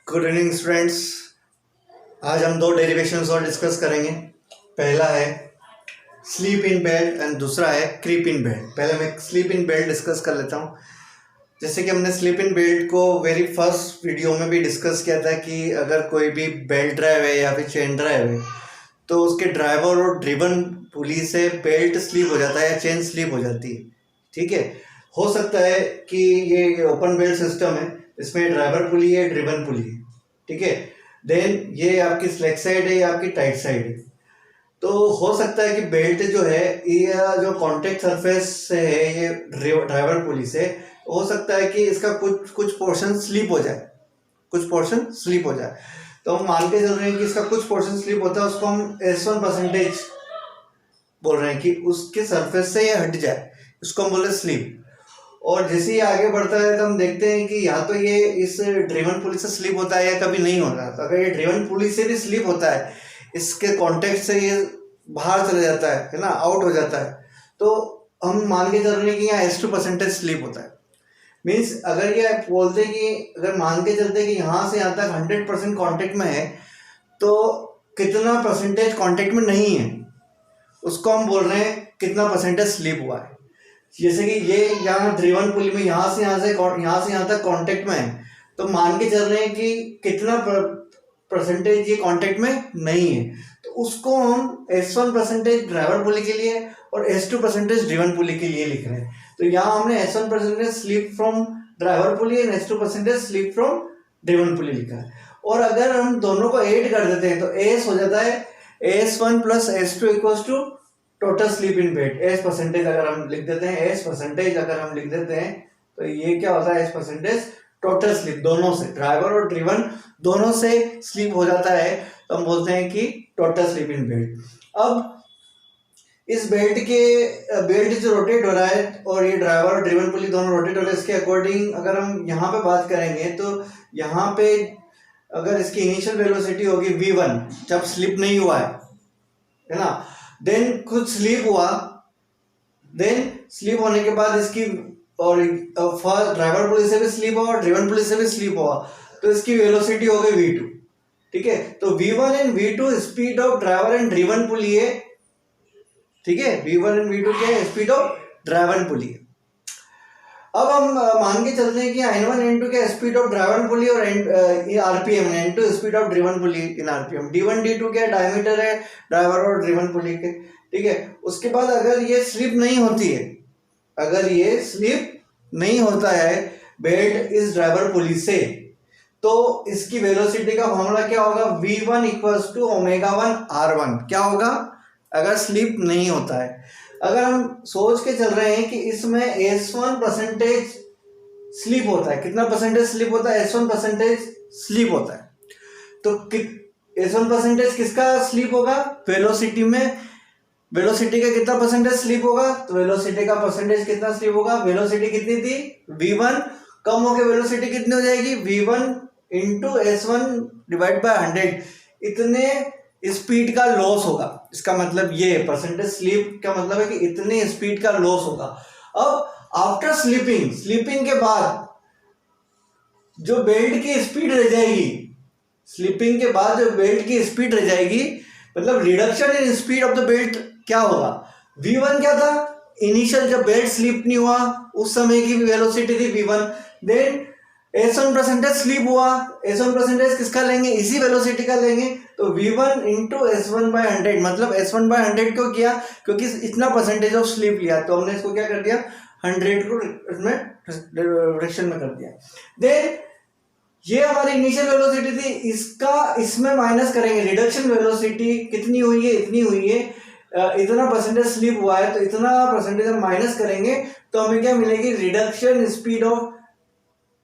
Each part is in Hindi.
Good evening students. आज हम दो डेरिवेशंस और डिस्कस करेंगे। पहला है स्लीप इन बेड एंड दूसरा है क्रीप इन बेड। पहले मैं स्लीप इन बेड डिस्कस कर लेता हूँ। जैसे कि हमने स्लीप इन बेड को वेरी फर्स्ट वीडियो में भी डिस्कस किया था कि अगर कोई भी बेल्ट ड्राइव है या फिर चेन ड्राइव है तो उसके ड्राइवर और ड्रिवन पुली से बेल्ट स्लिप हो जाता है या चेन स्लिप हो जाती है। ठीक है, हो सकता है कि ये ओपन बेल्ट सिस्टम है, इसमें ड्राइवर पुली है, ड्रिवन पुली है। ठीक है, देन ये आपकी स्लैक साइड है या आपकी टाइट साइड है। तो हो सकता है कि बेल्ट जो है ये जो कॉन्टेक्ट सरफेस से है ये ड्राइवर पुली से, हो सकता है कि इसका कुछ पोर्शन स्लिप हो जाए, कुछ पोर्शन स्लिप हो जाए। तो हम मान के चल रहे हैं कि इसका कुछ पोर्शन स्लिप होता है, उसको हम S1% बोल रहे हैं कि उसके सरफेस से ये हट जाए, उसको हम बोल रहे हैं स्लिप। और जैसे ही आगे बढ़ता है तो हम देखते हैं कि या तो ये इस ड्रिवन पुली से स्लिप होता है या कभी नहीं होता। तो अगर ये ड्रिवन पुली से भी स्लिप होता है, इसके कॉन्टेक्ट से ये बाहर चले जाता है ना, आउट हो जाता है, तो हम मान के चल रहे हैं कि यहाँ S2% स्लिप होता है। मीन्स अगर ये बोलते हैं कि अगर मान के चलते हैं कि यहाँ से यहाँ तक 100% कॉन्टेक्ट में है, तो कितना परसेंटेज कॉन्टेक्ट में नहीं है उसको हम बोल रहे हैं कितना परसेंटेज स्लिप हुआ है। जैसे कि ये यहाँ ड्रिवन पुली में यहाँ से यहाँ तक कांटेक्ट में है, तो मान के चल रहे हैं कि कितना परसेंटेज ये कांटेक्ट में नहीं है, तो उसको हम S1% ड्राइवर पुली के लिए और S2% ड्रिवन पुली के लिए लिख रहे हैं। तो यहाँ हमने S1% slip from driver pulley and S2% slip from driven pulley लिखा है। और अगर हम दोनों को ऐड कर देते हैं तो S हो जाता है S1 + S2 = total sleep in bed. S% अगर हम लिख देते हैं, S% अगर हम लिख देते हैं तो ये क्या होता है, S% टोटल स्लीप, दोनों से ड्राइवर और ड्रिवन दोनों से स्लीप हो जाता है, तो हम बोलते हैं कि टोटल स्लीप इन बेड। अब इस बेल्ट जो रोटेट हो रहा है और ये ड्राइवर और ड्रिवन पुली दोनों रोटेट हो रहे हैं, इसके अकॉर्डिंग अगर हम यहाँ पे बात करेंगे तो यहाँ पे अगर इसकी इनिशियल वेलोसिटी होगी v1 जब स्लिप नहीं हुआ है ना, देन कुछ स्लीप हुआ, देन स्लीप होने के बाद इसकी और फर्स्ट ड्राइवर पुली से भी स्लीप हुआ और ड्रिवन पुली से भी स्लीप हुआ, तो इसकी वेलोसिटी हो गई v2। ठीक है, तो v1 and v2 speed of driver and driven pulley है। ठीक है, v1 एंड v2 क्या है, स्पीड ऑफ ड्राइवर पुली है। अब हम मान के चलते हैं कि n1 n2 क्या स्पीड ऑफ ड्राइवर पुली और RPM, n2 speed of driven pulley in RPM, d1 d2 क्या डायमीटर है ड्राइवर और ड्रिवन पुली के। ठीक है, उसके बाद अगर ये स्लिप नहीं होती है, अगर ये स्लिप नहीं होता है बेल्ट इस ड्राइवर पुली से, तो इसकी वेलोसिटी का फॉर्मूला क्या होगा, v1 = ω1r1। क्या होगा अगर स्लिप नहीं होता है। अगर हम सोच के चल रहे हैं कि इसमें S1% स्लिप होता है, कितना परसेंटेज स्लिप होता है, S1% स्लिप होता है, तो S1% किसका स्लिप होगा, वेलोसिटी में, वेलोसिटी का कितना परसेंटेज स्लिप होगा, तो वेलोसिटी का परसेंटेज कितना स्लिप होगा, वेलोसिटी कितनी थी v1, कम होकर वेलोसिटी कितनी हो जाएगी, v1 × S1/100, इतने स्पीड का लॉस होगा। इसका मतलब ये परसेंटेज स्लिप का मतलब है कि इतने स्पीड का लॉस होगा। अब आफ्टर स्लीपिंग के बाद जो बेल्ट की स्पीड रह जाएगी, स्लीपिंग के बाद जो बेल्ट की स्पीड रह जाएगी, मतलब reduction in speed of the belt क्या होगा, v1 क्या था, इनिशियल जब बेल्ट स्लिप नहीं हुआ उस समय की वेलोसिटी थी v1, देन S1% स्लिप हुआ, S1% किसका लेंगे, इसी वेलोसिटी का लेंगे, तो v1 × S1/100, मतलब S1/100 क्यों किया, क्योंकि इतना परसेंटेज ऑफ स्लिप लिया, तो हमने इसको क्या कर दिया, 100 को इसमें रिडक्शन में कर दिया। देन ये हमारी इनिशियल वेलोसिटी थी, इसका इसमें माइनस करेंगे, रिडक्शन वेलोसिटी कितनी हुई है, इतनी हुई है, इतना परसेंटेज स्लिप हुआ है, तो इतना परसेंटेज हम माइनस करेंगे तो हमें क्या मिलेगी, reduction speed of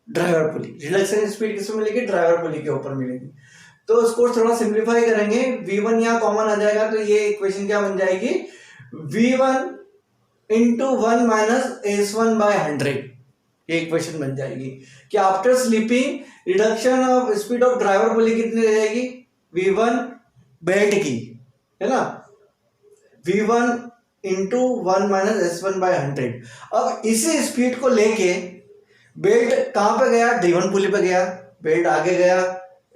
driver pulley. Reduction speed किसमें मिलेगी, ड्राइवर पुली के ऊपर मिलेगी। तो इसको थोड़ा सिंप्लीफाई करेंगे, v1 यहाँ कॉमन आ जाएगा, तो ये इक्वेशन क्या बन जाएगी, v1 × 1 - S1/100, ये इक्वेशन बन जाएगी कि after slipping reduction of speed of driver pulley कितनी रह जाएगी, v1 बेल्ट की है ना, v1 × 1 - S1/100। अब इसी स्पीड को लेके बेल्ट कहां पे गया, ड्रिवन पुली पे गया, बेल्ट आगे गया,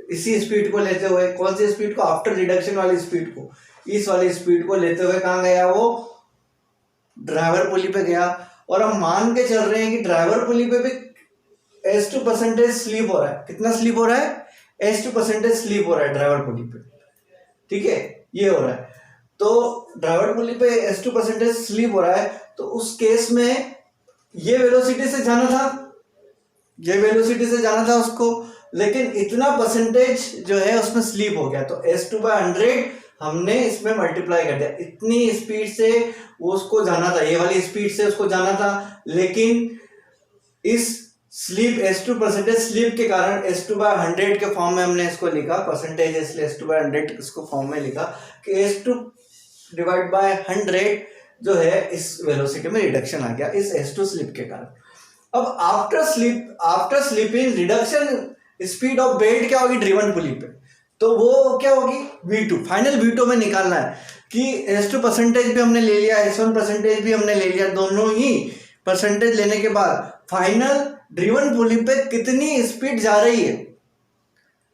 इसी स्पीड को लेते हुए, कौन सी स्पीड को, आफ्टर रिडक्शन वाली स्पीड को, इस वाली स्पीड को लेते हुए कहाँ गया वो, ड्राइवर पुली पे गया। और हम मान के चल रहे हैं कि ड्राइवर पुली पे भी S2% स्लीप हो रहा है। कितना स्लीप हो रहा है, S2% स्लीप हो रहा है ड्राइवर पुली पे, ठीक है, ये हो रहा है। तो ड्राइवर पुली पे S2% स्लीप हो रहा है, तो उस केस में ये वेलोसिटी से जाना था, ये वेलोसिटी से जाना था उसको, लेकिन इतना परसेंटेज जो है उसमें स्लीप हो गया, तो S2/100 हमने इसमें मल्टीप्लाई कर दिया। इतनी स्पीड से वो उसको जाना था, ये वाली स्पीड से उसको जाना था, लेकिन इस स्लीप S2% स्लीप के कारण S2/100 के फॉर्म में हमने इसको लिखा, परसेंटेज इसलिए S2/100 इसको फॉर्म में लिखा कि S2/100 जो है इस वेलोसिटी में रिडक्शन आ गया इस S2 स्लीप के कारण। अब after slipping reduction speed of belt क्या होगी ड्रिवन पुली पे, तो वो क्या होगी V2, फाइनल V2 में निकालना है कि S2% भी हमने ले लिया, S1% भी हमने ले लिया, दोनों ही परसेंटेज लेने के बाद फाइनल ड्रिवन पुली पे कितनी स्पीड जा रही है।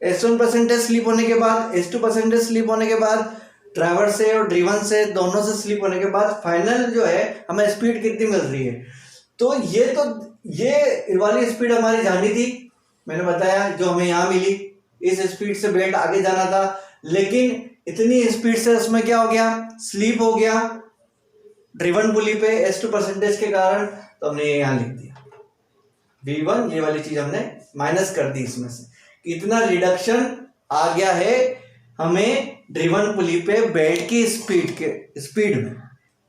S1% स्लीप होने के बाद, S2% स्लीप होने के बाद, ड्राइवर से और ड्रिवन से दोनों से स्लीप होने के बाद फाइनल जो है हमें स्पीड कितनी मिल रही है। तो ये वाली स्पीड हमारी जानी थी, मैंने बताया, जो हमें यहाँ मिली। इस स्पीड से बेल्ट आगे जाना था, लेकिन इतनी स्पीड से उसमें क्या हो गया, स्लीप हो गया ड्रिवन पुली पे S2% के कारण, तो हमने ये यहाँ लिख दिया V1, ये वाली चीज हमने माइनस कर दी इसमें से, इतना रिडक्शन आ गया है हमें ड्रिवन पुली पे बेल्ट की स्पीड में,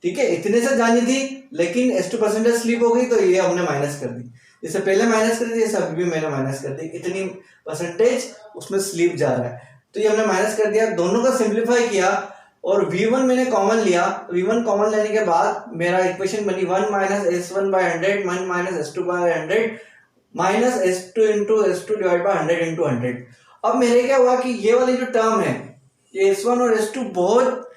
ठीक है। इतने से जानी थी, लेकिन S2% स्लीप हो गई, तो ये हमने माइनस कर दी, इससे पहले माइनस कर दी, ये सब भी मैंने माइनस कर दी, इतनी परसेंटेज उसमें स्लीप जा रहा है, तो ये हमने माइनस कर दिया। दोनों का सिंप्लीफाई किया और V1 मैंने कॉमन लिया, V1 कॉमन लेने के बाद मेरा इक्वेशन बनी 1 - S1/100 1 - S2/100 minus S2 into S2 divide by 100 into 100। अब मेरे क्या हुआ कि ये वाली जो टर्म है, ये S1 और S2 बहुत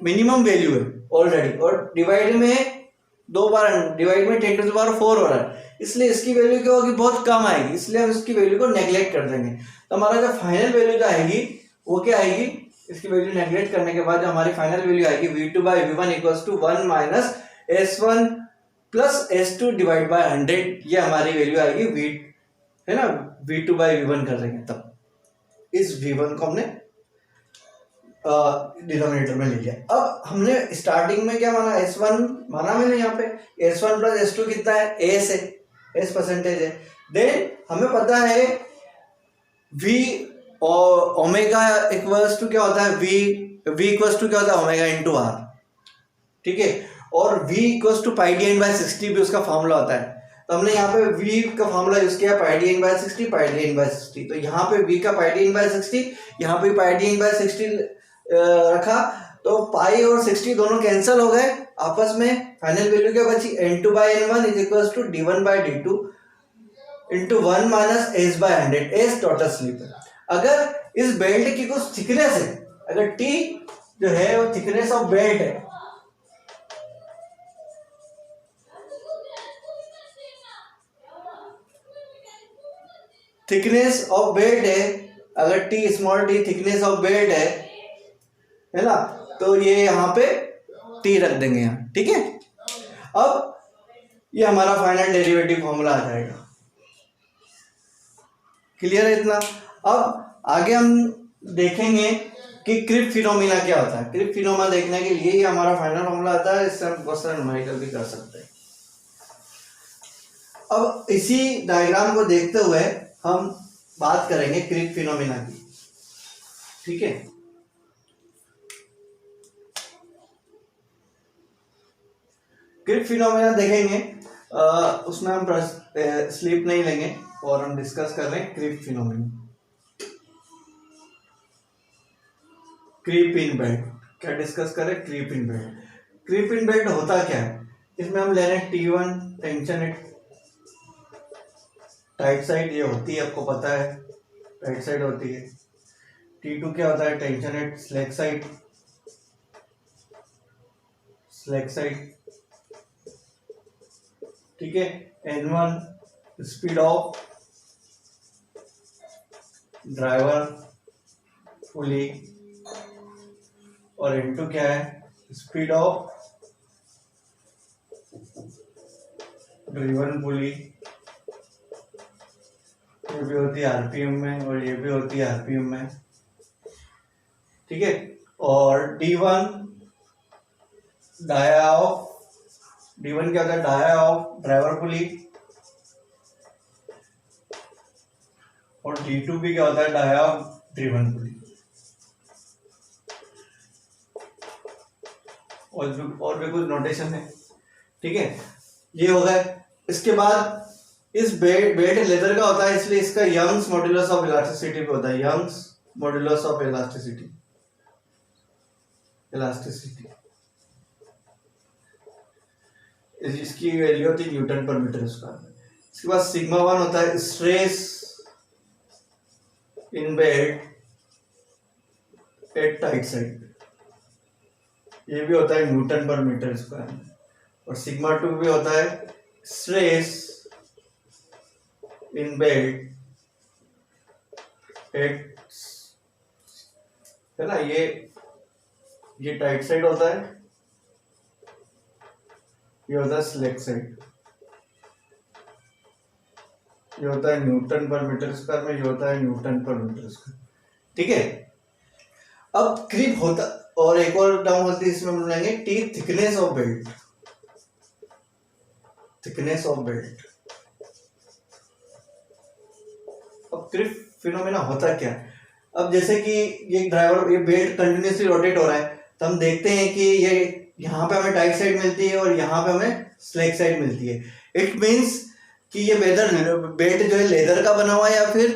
मिनिमम वैल्यू है ऑलरेडी, और डिवाइड में 2 बार, डिवाइड में 10⁴ हो रहा है, इसलिए इसकी वैल्यू क्या होगी, बहुत कम आएगी, इसलिए हम इसकी वैल्यू को नेग्लेक्ट कर देंगे। तो हमारा जो फाइनल वैल्यू जो आएगी वो क्या आएगी, इसकी वैल्यू नेग्लेक्ट करने के बाद जो हमारी फाइनल वैल्यू आएगी V2/V1 = 1 - S1 plus S2 divide by 100, ये हमारी वैल्यू आएगी है ना, V2/V1 कर देंगे तब इस V1 को हमने डिनोमिनेटर में ले लिया। अब हमने स्टार्टिंग में क्या माना, S1 माना मैंने यहाँ पे, S1 + S2 कितना है, S है, S परसेंटेज है। देन हमें पता है V और ओमेगा इक्वल्स टू क्या होता है, V इक्वल्स टू क्या होता है, ओमेगा इंटू R, ठीक है, और V इक्वल्स टू πdn/60 भी उसका फॉर्मूला होता है। तो हमने यहाँ पे V का फॉर्मूला यूज किया πdn/60, तो यहाँ पे V का πdn/60, यहाँ पे πdn/60 रखा, तो पाई और 60 दोनों कैंसिल हो गए आपस में, फाइनल वैल्यू क्या बची, N2/N1 = D1/D2 into 1 - S/100, S total sleep है। अगर इस बेल्ट की कुछ थिकनेस है, अगर T जो है वो थिकनेस ऑफ बेल्ट है, थिकनेस ऑफ बेल्ट है, अगर T small t thickness of belt है ना, तो ये यहाँ पे T रख देंगे यहाँ, ठीक है। अब ये हमारा फाइनल डेरिवेटिव फॉर्मूला आ जाएगा, क्लियर है इतना। अब आगे हम देखेंगे कि क्रिप फिनोमिना क्या होता है। क्रिप फिनोमिना देखने के लिए ये हमारा फाइनल फॉर्मूला आता है, इससे हम क्वेश्चन न्यूमेरिकल भी कर सकते हैं। अब इसी डायग्राम को देखते हुए हम बात करेंगे क्रिप फिनोमिना की, ठीक है। क्रिप फिनोमिना देखेंगे, उसमें हम स्लीप नहीं लेंगे और हम डिस्कस कर रहे हैं creep phenomena. Creep in belt क्या डिस्कस करें, creep in belt. Creep in belt होता क्या है, इसमें हम ले रहे हैं T1 टेंशन है, टाइट साइड ये होती है, आपको पता है टाइट साइड होती है। T2 क्या होता है, टेंशन है, स्लैक साइड, स्लैक साइड, ठीक है। N1 स्पीड ऑफ ड्राइवर पुली और इनटू क्या है स्पीड ऑफ ड्रिवन पुली, ये भी होती है आरपीएम में और ये भी होती है आरपीएम में, ठीक है। और D1 डाया ऑफ, D1 क्या होता है डाया ऑफ ड्राइवर पुली, और D2 भी क्या होता है डाया ऑफ ड्रिवन पुली। और भी कुछ नोटेशन है, ठीक है। ये हो गए। इसके बाद इस बेल्ट लेदर का होता है, इसलिए इसका यंग्स मॉड्यूलस ऑफ इलास्टिसिटी भी होता है, यंग्स मॉड्यूलस ऑफ इलास्टिसिटी इसकी वैल्यू होती है न्यूटन पर मीटर स्क्वायर। इसके बाद सिग्मा 1 होता है stress in belt at tight side, ये भी होता है न्यूटन पर मीटर स्क्वायर। और सिग्मा 2 भी होता है स्ट्रेस इन बेल्ट एट, है ना, ये टाइट साइड होता है, ये होता है स्लेक साइड, ये होता है न्यूटन पर मीटर स्क्वायर में, ये होता है न्यूटन पर मीटर स्क्वायर, ठीक है। अब क्रीप होता, और एक और टर्म होती है इसमें हम लेंगे T thickness of belt, thickness of belt. अब क्रीप फिनोमेना होता क्या है? अब जैसे कि ये ड्राइवर, ये बेल्ट कंटिन्यूसली रोटेट हो रहा है, तो हम देखते हैं कि ये यहाँ पे हमें टाइट साइड मिलती है और यहाँ पे हमें स्लेक साइड मिलती है। इट मीन्स कि ये बेल्ट जो है लेदर का बना हुआ है या फिर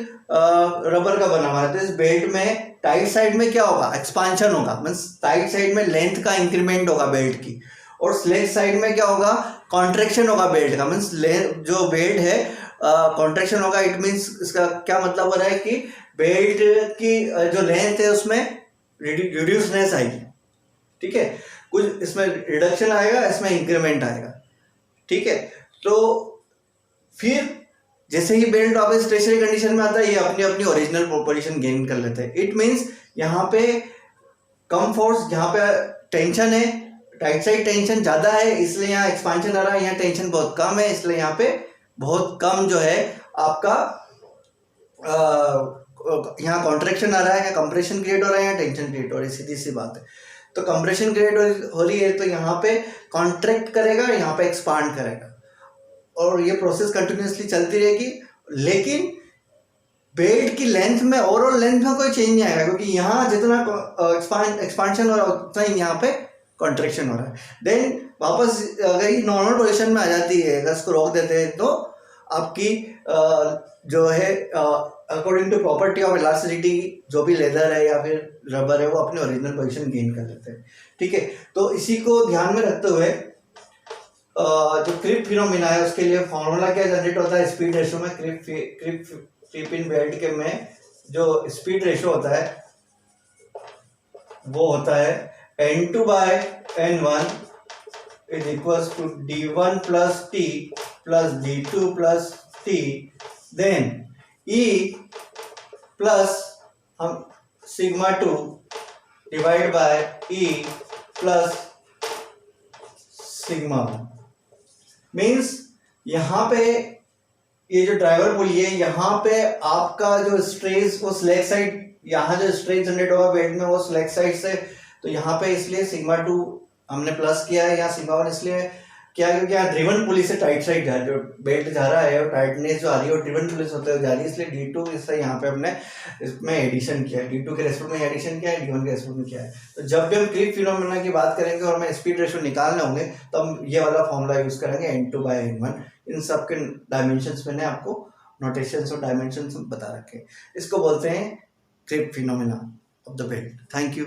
रबर का बना हुआ है। तो इस बेल्ट में टाइट साइड में क्या होगा, एक्सपांशन होगा, मीन्स टाइट साइड में लेंथ का इंक्रीमेंट होगा बेल्ट की, और स्लेक साइड में क्या होगा, कॉन्ट्रेक्शन होगा बेल्ट का, मीन्स जो बेल्ट है कॉन्ट्रेक्शन होगा। इट मीन्स इसका क्या मतलब हो रहा है कि बेल्ट की जो लेंथ है उसमें रिड्यूसनेस आएगी, ठीक है, कुछ इसमें रिडक्शन आएगा, इसमें इंक्रीमेंट आएगा, ठीक है। तो फिर जैसे ही बेल्ट वापस स्टेशनरी कंडीशन में आता है, ये अपनी अपनी ओरिजिनल पोजीशन गेन कर लेते हैं। इट मीन्स यहाँ पे कम फोर्स, यहाँ पे टेंशन है, टाइट साइड टेंशन ज्यादा है, इसलिए यहाँ एक्सपांशन आ रहा है, यहाँ टेंशन बहुत कम है, इसलिए यहाँ पे बहुत कम जो है आपका यहाँ कॉन्ट्रैक्शन आ रहा है, यहाँ कंप्रेशन क्रिएट हो रहा है, यहाँ टेंशन क्रिएट हो रही है, सीधी सी बात है। तो कंप्रेशन क्रिएट हो रही है तो यहाँ पे कॉन्ट्रैक्ट करेगा, यहाँ पे एक्सपांड करेगा, और ये प्रोसेस कंटिन्यूसली चलती रहेगी। लेकिन बेल्ट की लेंथ में, ओवरऑल लेंथ में कोई चेंज नहीं आएगा, क्योंकि यहाँ जितना एक्सपांशन हो रहा है उतना ही यहाँ पे कॉन्ट्रैक्शन हो रहा है। देन वापस अगर ये नॉर्मल पोजीशन में आ जाती है, अगर इसको रोक देते हैं, तो आपकी जो है according to property of elasticity, जो भी लेदर है या फिर रबर है, वो अपने ओरिजिनल पोजीशन गेन कर लेते हैं, ठीक है। तो इसी को ध्यान में रखते हुए जो क्रीप फिनोमिना है उसके लिए फॉर्मूला क्या जनरेट होता है स्पीड रेशो में, क्रीप इन बेल्ट के में जो स्पीड रेशो होता है वो होता है N2/N1 is equals to D1 plus T plus D2 plus T, then E plus हम sigma 2 divide by E plus sigma 1। Means यहाँ पे ये जो ड्राइवर पुली है, यहाँ पे आपका जो स्ट्रेस वो स्लेक साइड, यहाँ जो स्ट्रेस जनरेट होगा बेल्ट में वो स्लेक साइड से, तो यहाँ पे इसलिए सिग्मा 2 हमने प्लस किया है, यहाँ सिग्मा 1 इसलिए क्या, क्योंकि यहाँ ड्रिवन पुली से टाइट साइड जा रही है, बेल्ट जा रहा है और टाइटनेस जो आ रही है और ड्रिवन पुली से होते हुए जा रही है, इसलिए D2 इससे यहाँ पे हमने इसमें एडिशन किया है, D2 के रेस्पेक्ट में एडिशन किया है, D1 के रेस्पेक्ट में किया है। तो जब भी हम क्रीप फिनोमेना की बात करेंगे और हमें स्पीड रेशो निकालने होंगे, तो हम ये वाला फॉर्मूला यूज करेंगे N2/N1। इन सब के डायमेंशंस मैंने आपको नोटेशंस और डायमेंशंस बता रखे, इसको बोलते हैं creep phenomena of the belt. Thank you.